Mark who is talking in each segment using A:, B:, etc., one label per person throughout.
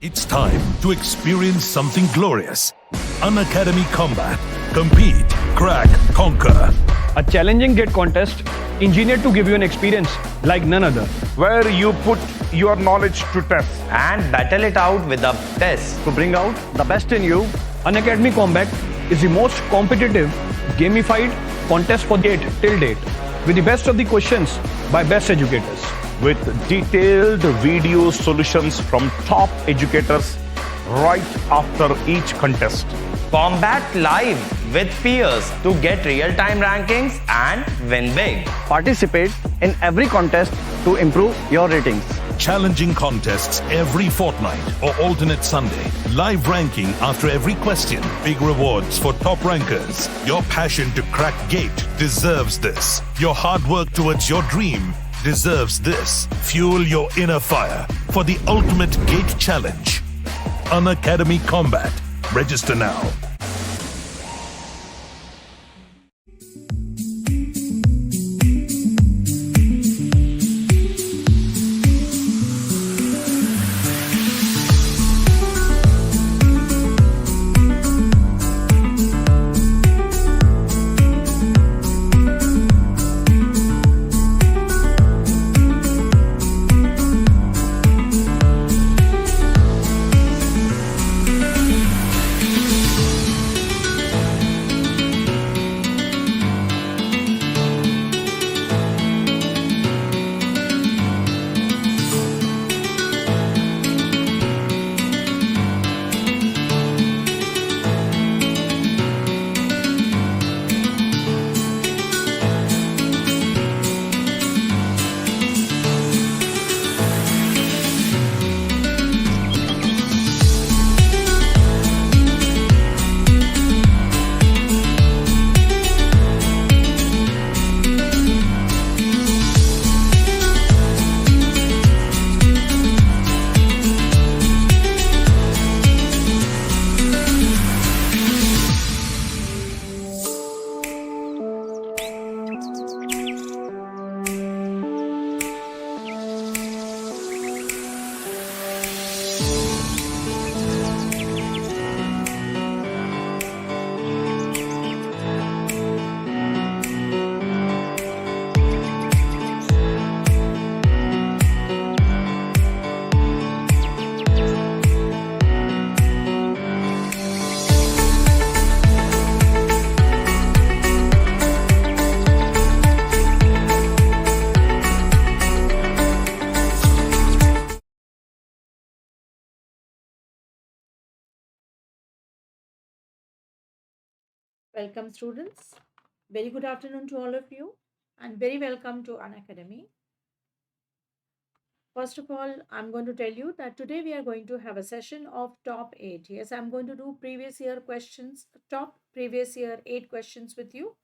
A: It's time to experience something glorious. Unacademy Combat. Compete, crack, conquer.
B: A challenging GATE contest engineered to give you an experience like none other.
C: where you put your knowledge to test.
D: and battle it out with the best.
B: To bring out the best in you, Unacademy Combat is the most competitive, gamified contest for GATE till date, with the best of the questions by best educators.
C: With detailed video solutions from top educators right after each contest.
D: Combat live with peers to get real-time rankings and win big.
B: Participate in every contest to improve your ratings.
A: Challenging contests every fortnight or alternate Sunday. Live ranking after every question. Big rewards for top rankers. Your passion to crack GATE deserves this. Your hard work towards your dream deserves this. Fuel your inner fire for the ultimate GATE challenge. Unacademy Combat. Register now.
E: Welcome, students. Very good afternoon to all of you, and very welcome to Unacademy. First of all, I'm going to tell you that today we are going to have a session of top 8. Yes, I'm going to do previous year questions, top previous year 8 questions with you.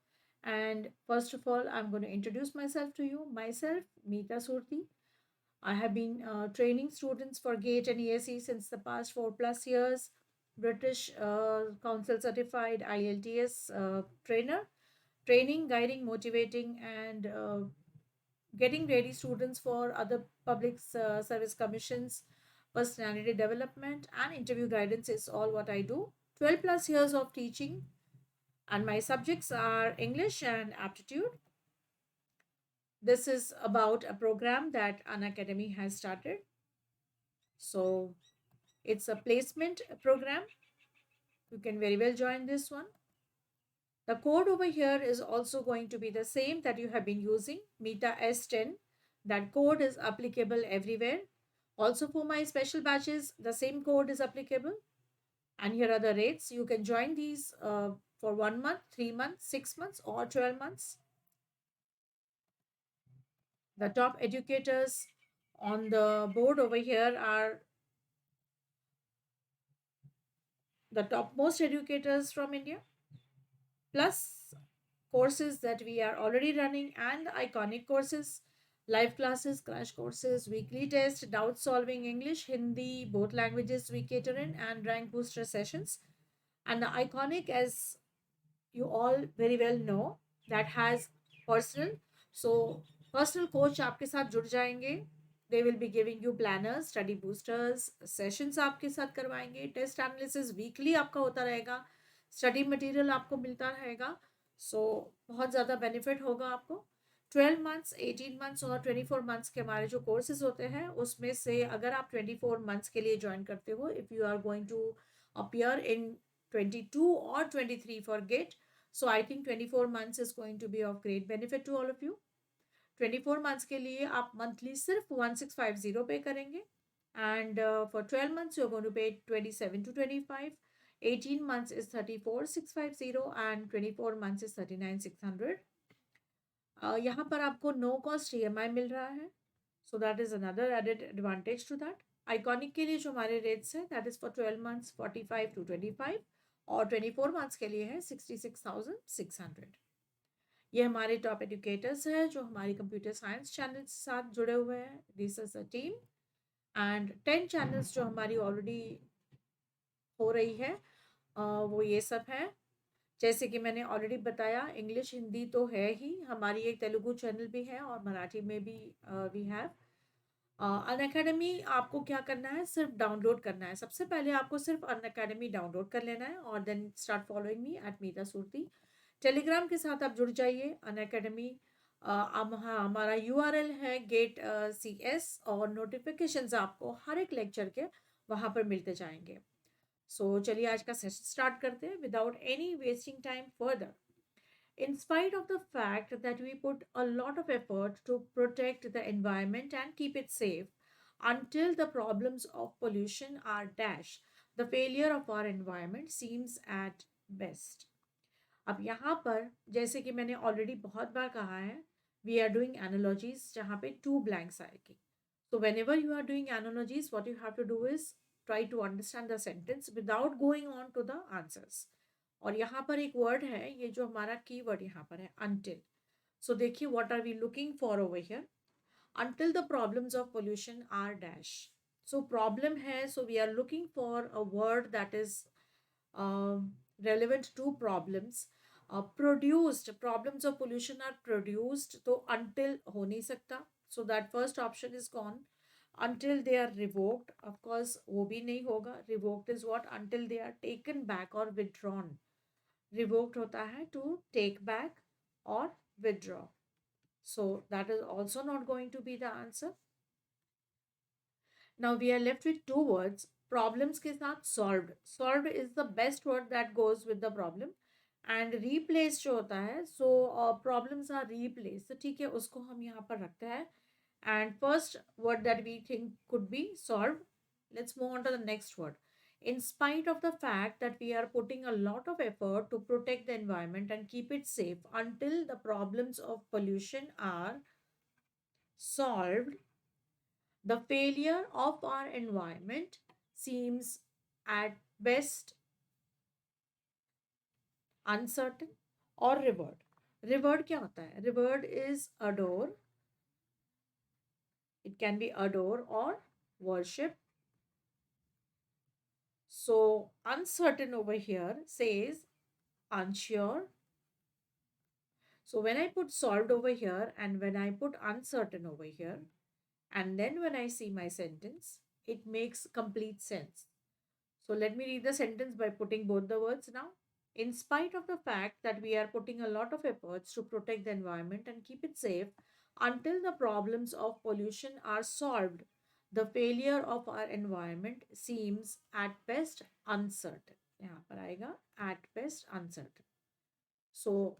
E: And first of all, I'm going to introduce myself to you. Myself, Mita Surti. I have been training students for GATE and ESE since the past 4+ years. British Council certified IELTS trainer, training, guiding, motivating, and getting ready students for other public service commissions, personality development, and interview guidance is all what I do. 12+ years of teaching, and my subjects are English and Aptitude. This is about a program that Unacademy has started. So it's a placement program. You can very well join this one. The code over here is also going to be the same that you have been using, Mita S10. That code is applicable everywhere. Also for my special batches, the same code is applicable. And here are the rates. You can join these for 1 month, 3 months, 6 months, or 12 months. The top educators on the board over here are the topmost educators from India, plus courses that we are already running and iconic courses, live classes, crash courses, weekly test, doubt solving, English, Hindi, both languages we cater in, and rank booster sessions. And the iconic, as you all very well know, that has personal. So personal coach आपके साथ जुड़ जाएंगे they will be giving you planners, study boosters, sessions आपके साथ करवाएंगे, test analysis weekly आपका होता रहेगा, स्टडी मटेरियल आपको मिलता रहेगा। सो बहुत ज़्यादा बेनिफिट होगा आपको। 12 मंथ्स, 18 मंथ्स और 24 मंथ्स के हमारे जो कोर्सेज होते हैं उसमें से अगर आप 24 मंथ्स के लिए ज्वाइन करते हो, if you are going to appear in 22 or 23 for GATE, so I think 24 months is going to be of great benefit to all of you. 24 months के लिए आप मंथली सिर्फ 1650 पे करेंगे, and for 12 months you are going to pay 27 to 25, 18 months is 34,650 and 24 months is 39,600. यहाँ पर आपको no cost EMI मिल रहा है, so that is another added advantage to that. Iconic के लिए जो हमारे रेट्स हैं that is for 12 months 45 to 25 और 24 मंथ्स के लिए है 66,600। ये हमारे टॉप एजुकेटर्स हैं जो हमारी कंप्यूटर साइंस चैनल के साथ जुड़े हुए हैं, this is a team, and 10 channels जो हमारी ऑलरेडी हो रही है वो ये सब है। जैसे कि मैंने ऑलरेडी बताया, इंग्लिश हिंदी तो है ही, हमारी एक तेलुगु चैनल भी है और मराठी में भी वी हैव। अनअकैडमी आपको क्या करना है, सिर्फ डाउनलोड करना है। सबसे पहले आपको सिर्फ अनअकैडमी डाउनलोड कर लेना है और then start following me at Meeta Surti. Telegram के साथ आप जुड़ जाइए। अनअकैडमी हमारा URL है गेट CS और नोटिफिकेशंस आपको हर एक लेक्चर के वहाँ पर मिलते जाएंगे। सो चलिए आज का सेशन स्टार्ट करते हैं without any wasting time further. In spite of the fact that we put a lot of effort to protect the environment and keep it safe, until the problems of pollution are dash, the failure of our environment seems at best. अब यहाँ पर जैसे कि मैंने already बहुत बार कहा है, we are doing analogies जहाँ पे 2 ब्लैंक्स आएगी। So whenever you are doing analogies, what you have to do is try to understand the sentence without going on to the answers. और यहाँ पर एक वर्ड है, ये जो हमारा की वर्ड यहाँ पर है until. So देखिए what are we looking for over here? Until the problems of pollution are dash. So problem है, so we are looking for a word that is relevant to problems. Produced, problems of pollution are produced, तो until हो नहीं सकता, so that first option is gone. Until they are revoked, of course वो भी नहीं होगा। Revoked is what? Until they are taken back or withdrawn. Revoked होता है to take back or withdraw, so that is also not going to be the answer. Now we are left with 2 words, problems के साथ solved. Solved is the best word that goes with the problem. And replaced जो होता है, so problems are replaced, तो ठीक है उसको हम यहाँ पर रखते हैं। And first word that we think could be solved. Let's move on to the next word. In spite of the fact that we are putting a lot of effort to protect the environment and keep it safe until the problems of pollution are solved, the failure of our environment seems at best uncertain or revered. Revered क्या होता है? Revered is adore. It can be adore or worship. So uncertain over here says unsure. So when I put solved over here and when I put uncertain over here, and then when I see my sentence, it makes complete sense. So let me read the sentence by putting both the words now. In spite of the fact that we are putting a lot of efforts to protect the environment and keep it safe until the problems of pollution are solved, the failure of our environment seems at best uncertain. यहाँ पर आएगा at best uncertain. So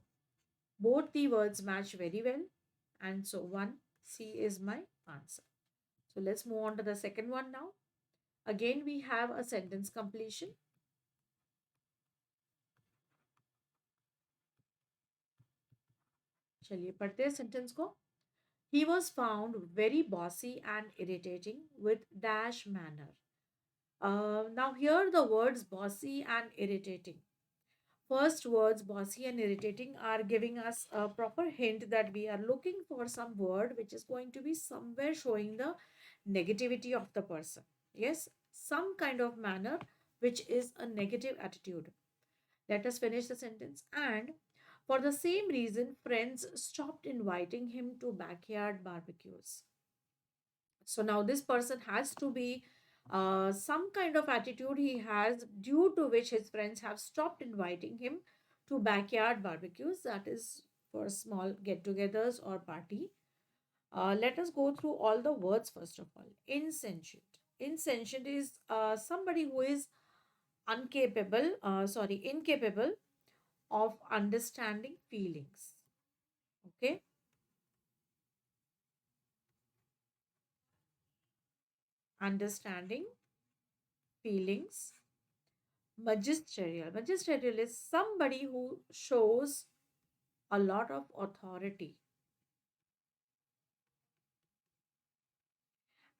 E: both the words match very well, and so 1C is my answer. So let's move on to the second one now. Again we have a sentence completion. चलिए पढ़ते हैं sentence को। He was found very bossy and irritating with dash manner. Now here the words bossy and irritating. First words bossy and irritating are giving us a proper hint that we are looking for some word which is going to be somewhere showing the negativity of the person. Yes, some kind of manner which is a negative attitude. Let us finish the sentence. And for the same reason, friends stopped inviting him to backyard barbecues. So now this person has to be some kind of attitude he has, due to which his friends have stopped inviting him to backyard barbecues, that is for small get-togethers or party. Let us go through all the words first of all. Insentient. Insentient is somebody who is incapable of understanding feelings. Okay, understanding feelings. Magisterial. Magisterial is somebody who shows a lot of authority.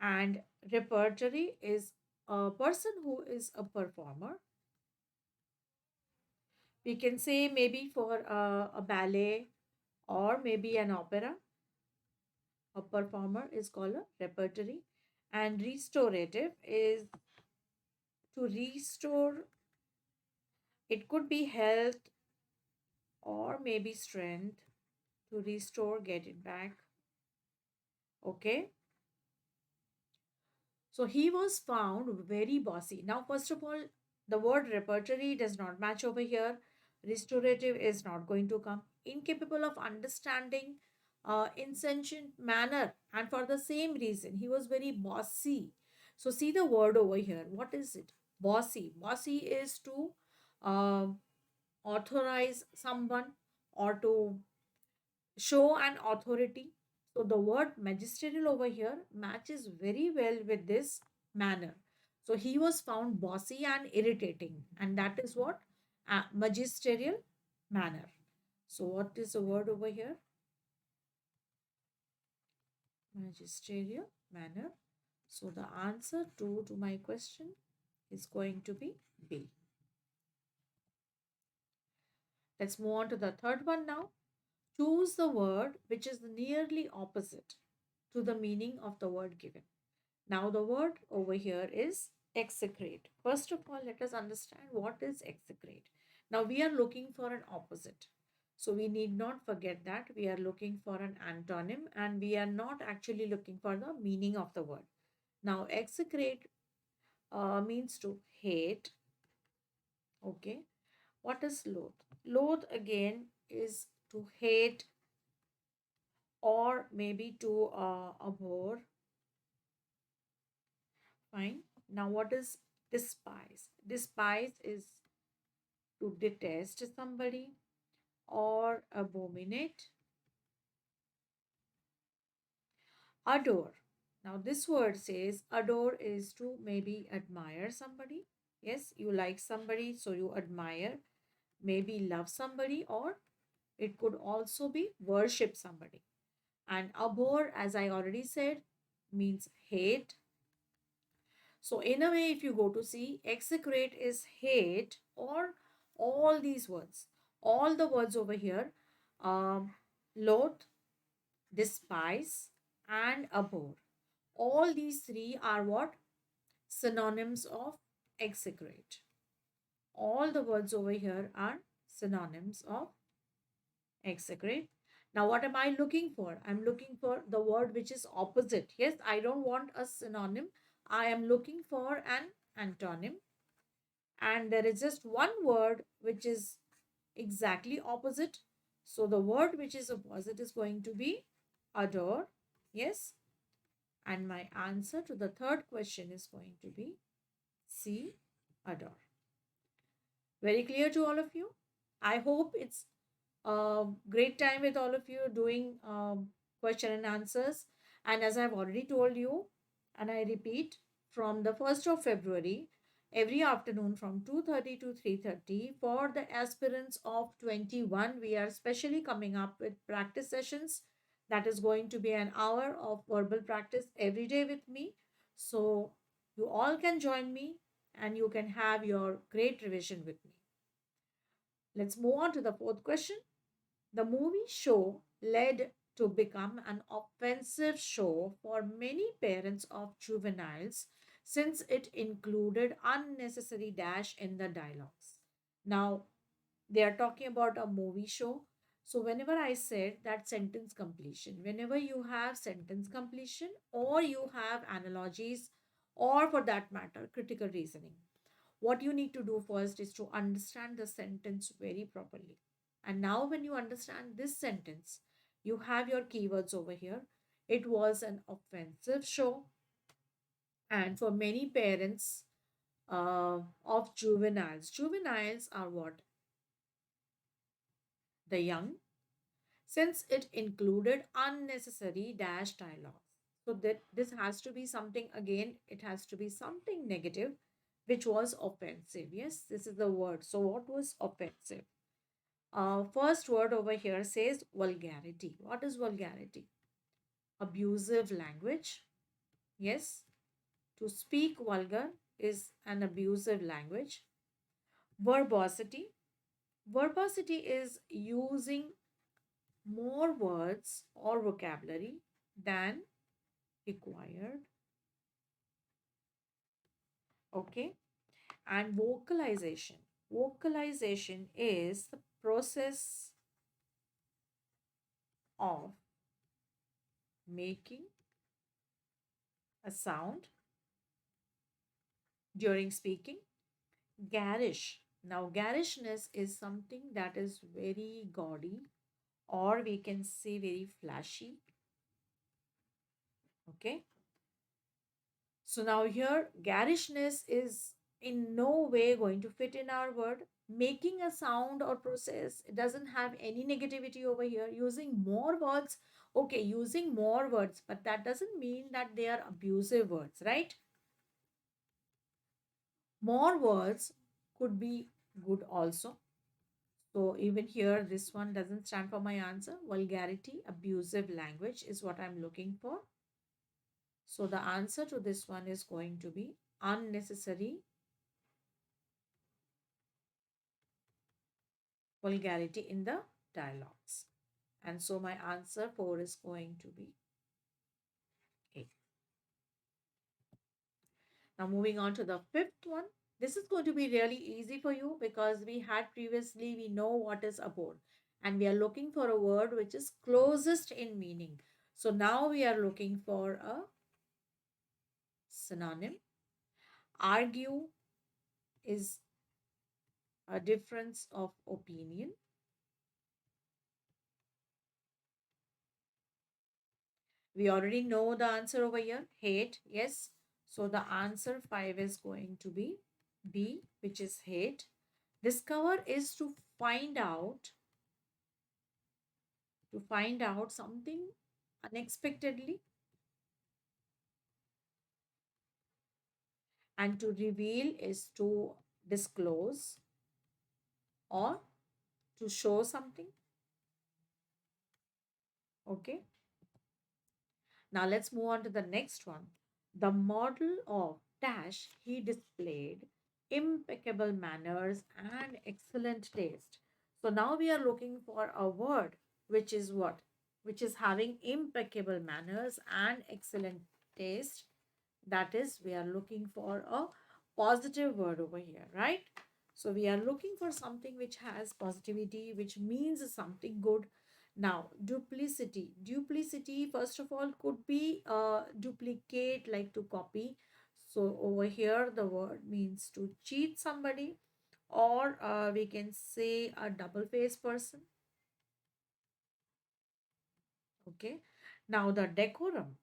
E: And repertory is a person who is a performer. We can say maybe for a ballet or maybe an opera, a performer is called a repertory. And restorative is to restore, it could be health or maybe strength, to restore, get it back. Okay, so he was found very bossy. Now, first of all, the word repertory does not match over here. Restorative is not going to come. Incapable of understanding insentient manner, and for the same reason, he was very bossy. So, see the word over here. What is it? Bossy. Bossy is to uh, authorize someone or to show an authority. So the word magisterial over here matches very well with this manner. So he was found bossy and irritating, and that is what magisterial manner. So what is the word over here? Magisterial manner. So the answer to my question is going to be B. Let's move on to the third one now. Choose the word which is nearly opposite to the meaning of the word given. Now, the word over here is execrate. First of all, let us understand what is execrate. Now, we are looking for an opposite. So, we need not forget that we are looking for an antonym and we are not actually looking for the meaning of the word. Now, execrate means to hate. Okay. What is loathe? Loathe again is to hate or maybe to abhor. Fine. Now, what is despise? Despise is to detest somebody or abominate. Adore. Now, this word says adore is to maybe admire somebody. Yes, you like somebody, so you admire, maybe love somebody, or it could also be worship somebody. And abhor, as I already said, means hate. So, in a way, if you go to see, execrate is hate, or all these words, all the words over here, loathe, despise, and abhor. All these three are what? Synonyms of execrate. All the words over here are synonyms of execrate. Now, what am I looking for? I'm looking for the word which is opposite. Yes, I don't want a synonym. I am looking for an antonym. And there is just one word which is exactly opposite. So, the word which is opposite is going to be adore. Yes. And my answer to the third question is going to be C, adore. Very clear to all of you? I hope it's a great time with all of you doing question and answers. And as I've already told you, and I repeat, from the 1st of February, every afternoon from 2:30 to 3:30, for the aspirants of 21, we are specially coming up with practice sessions. That is going to be an hour of verbal practice every day with me. So you all can join me and you can have your great revision with me. Let's move on to the fourth question. The movie show led to become an offensive show for many parents of juveniles since it included unnecessary dash in the dialogues. Now, they are talking about a movie show. So whenever I said that sentence completion, whenever you have sentence completion or you have analogies or for that matter, critical reasoning, what you need to do first is to understand the sentence very properly. And now when you understand this sentence, you have your keywords over here. It was an offensive show. And for many parents of juveniles are what? The young, since it included unnecessary dash dialogues. So that this has to be something, again, it has to be something negative, which was offensive. Yes, this is the word. So what was offensive? First word over here says vulgarity. What is vulgarity? Abusive language. Yes, to speak vulgar is an abusive language. Verbosity. Verbosity is using more words or vocabulary than required. Okay. And vocalization. Vocalization is the process of making a sound during speaking. Garish. Now, garishness is something that is very gaudy, or we can say very flashy. Okay. So now here, garishness is in no way going to fit in our word. Making a sound or process, it doesn't have any negativity over here. Using more words, okay, using more words, but that doesn't mean that they are abusive words, right? More words could be good also. So even here, this one doesn't stand for my answer. Vulgarity, abusive language is what I'm looking for. So the answer to this one is going to be unnecessary vulgarity in the dialogues. And so my answer 4 is going to be A. Now moving on to the fifth one. This is going to be really easy for you because we know what is abhor. And we are looking for a word which is closest in meaning. So now we are looking for a synonym. Argue is a difference of opinion. We already know the answer over here. Hate, yes. So the answer 5 is going to be B, which is hate. Discover is to find out something unexpectedly, and to reveal is to disclose or to show something. Okay. Now let's move on to the next one. The model of dash, he displayed impeccable manners and excellent taste. So now we are looking for a word which is what? Which is having impeccable manners and excellent taste. That is, we are looking for a positive word over here, right? So we are looking for something which has positivity, which means something good. Now, duplicity. Duplicity, first of all, could be duplicate, like to copy. So over here, the word means to cheat somebody, or we can say a double-faced person. Okay. Now, the decorum.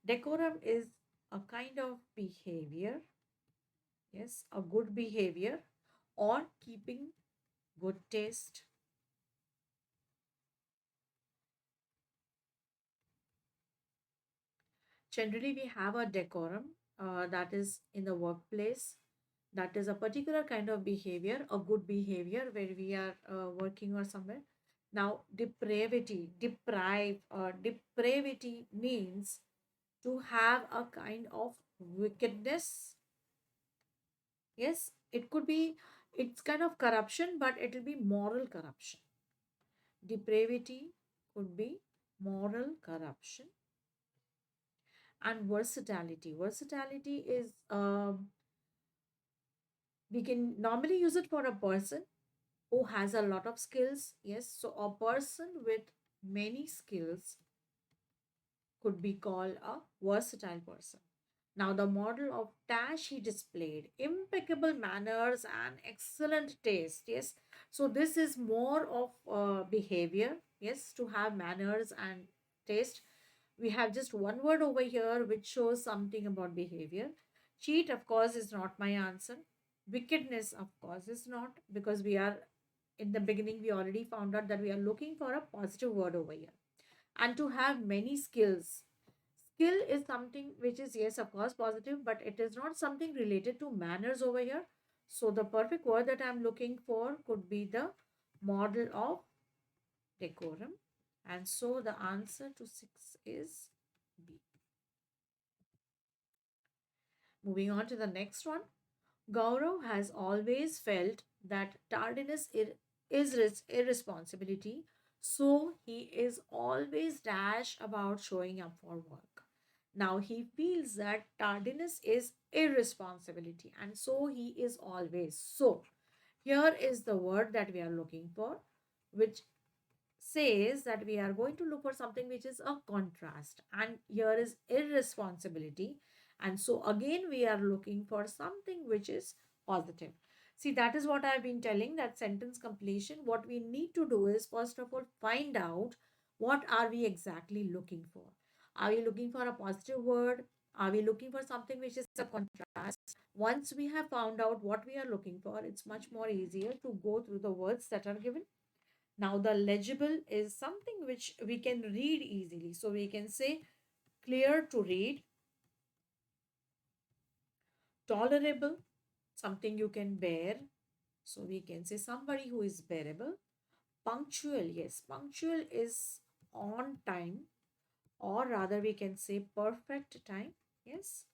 E: Decorum is a kind of behavior. Yes, a good behavior or keeping good taste. Generally, we have a decorum that is in the workplace. That is a particular kind of behavior, a good behavior where we are working or somewhere. Now, depravity means to have a kind of wickedness. Yes, it could be, it's kind of corruption, but it will be moral corruption. Depravity could be moral corruption. And versatility. Versatility is, we can normally use it for a person, who has a lot of skills. Yes, so a person with many skills could be called a versatile person. Now, the model of dash he displayed impeccable manners and excellent taste. Yes, so this is more of behavior. Yes, to have manners and taste. We have just one word over here which shows something about behavior. Cheat, of course, is not my answer. Wickedness, of course, is not, because we are in the beginning, we already found out that we are looking for a positive word over here. And to have many skills. Skill is something which is, yes, of course, positive, but it is not something related to manners over here. So the perfect word that I'm looking for could be the model of decorum. And so the answer to 6 is B. Moving on to the next one. Gaurav has always felt that tardiness is irresponsibility, so he is always dash about showing up for work. Now he feels that tardiness is irresponsibility, and so he is always. So here is the word that we are looking for, which says that we are going to look for something which is a contrast, and here is irresponsibility, and so again we are looking for something which is positive. See, that is what I've been telling, that sentence completion, what we need to do is first of all find out what are we exactly looking for. Are we looking for a positive word? Are we looking for something which is a contrast? Once we have found out what we are looking for, it's much more easier to go through the words that are given. Now, the legible is something which we can read easily. So, we can say clear to read, tolerable, something you can bear. So, we can say somebody who is bearable. Punctual, yes, punctual is on time, or rather, we can say perfect time, yes.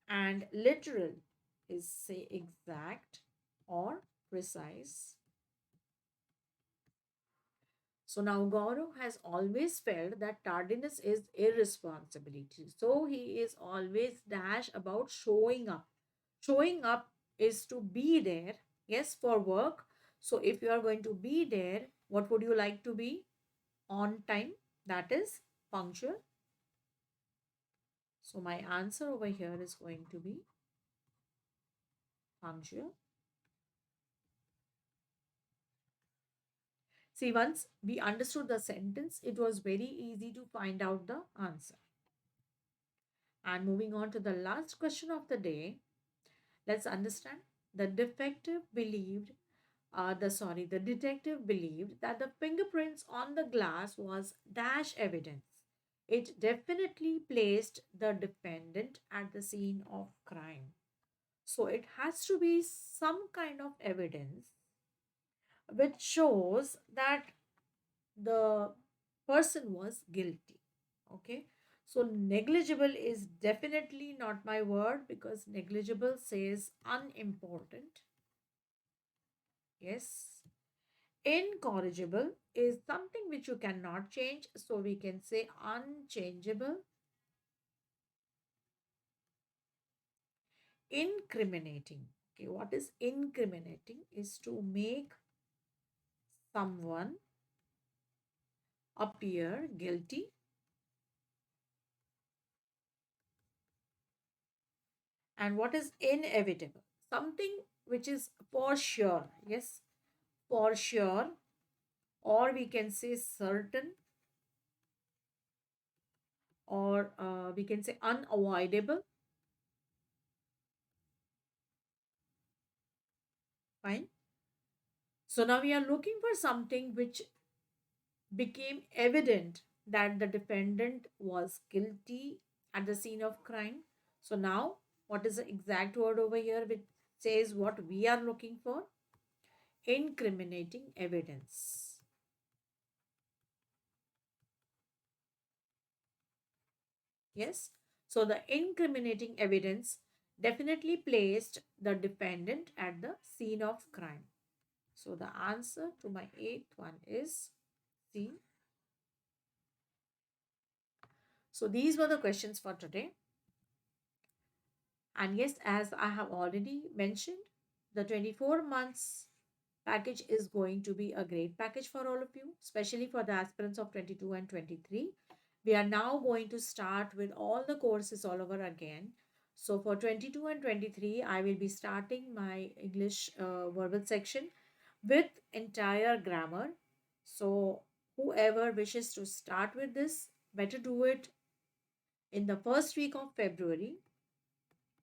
E: And literal is, say, exact or precise. So now Gaurav has always felt that tardiness is irresponsibility. So he is always dash about showing up. Showing up is to be there, yes, for work. So if you are going to be there, what would you like to be? On time, that is punctual. So my answer over here is going to be punctual. See, once we understood the sentence, it was very easy to find out the answer. And moving on to the last question of the day, let's understand. The defective believed, the detective believed that the fingerprints on the glass was dash evidence. It definitely placed the defendant at the scene of crime. So it has to be some kind of evidence which shows that the person was guilty. Okay. So negligible is definitely not my word, because negligible says unimportant. Yes. Incorrigible is something which you cannot change. So we can say unchangeable. Incriminating. Okay. What is incriminating? Is to make someone appear guilty. And what is inevitable? Something which is for sure. Yes. For sure, or we can say certain, or we can say unavoidable. Fine. So now we are looking for something which became evident that the defendant was guilty at the scene of crime. So now, what is the exact word over here which says what we are looking for? Incriminating evidence. Yes. So the incriminating evidence definitely placed the defendant at the scene of crime. So the answer to my eighth one is C. So these were the questions for today. And yes, as I have already mentioned, the 24 months package is going to be a great package for all of you, especially for the aspirants of 22 and 23. We are now going to start with all the courses all over again. So for 22 and 23, I will be starting my English verbal section with entire grammar. So whoever wishes to start with this, better do it in the first week of February.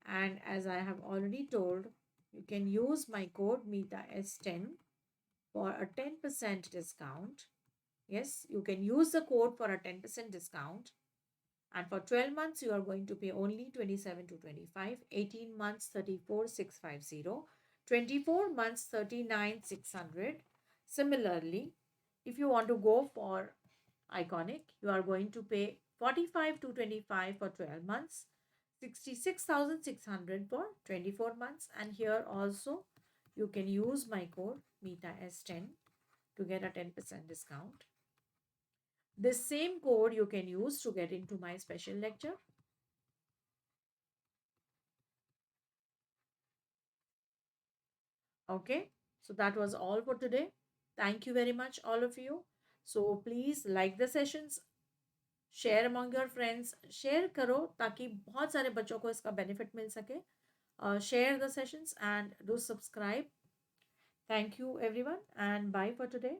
E: And as I have already told, you can use my code Mita S10 for a 10% discount. Yes, you can use the code for a 10% discount. And for 12 months, you are going to pay only 27 to 25, 18 months 34,650, 24 months 39,600. Similarly, if you want to go for iconic, you are going to pay 45 to 25 for 12 months, 66,600 for 24 months. And here also, you can use my code Mita S10 to get a 10% discount. This same code you can use to get into my special lecture. Okay, so that was all for today. Thank you very much, all of you. So please like the sessions, share among your friends, share करो ताकि बहुत सारे बच्चों को इसका benefit मिल सके. Share the sessions and do subscribe. Thank you everyone and bye for today.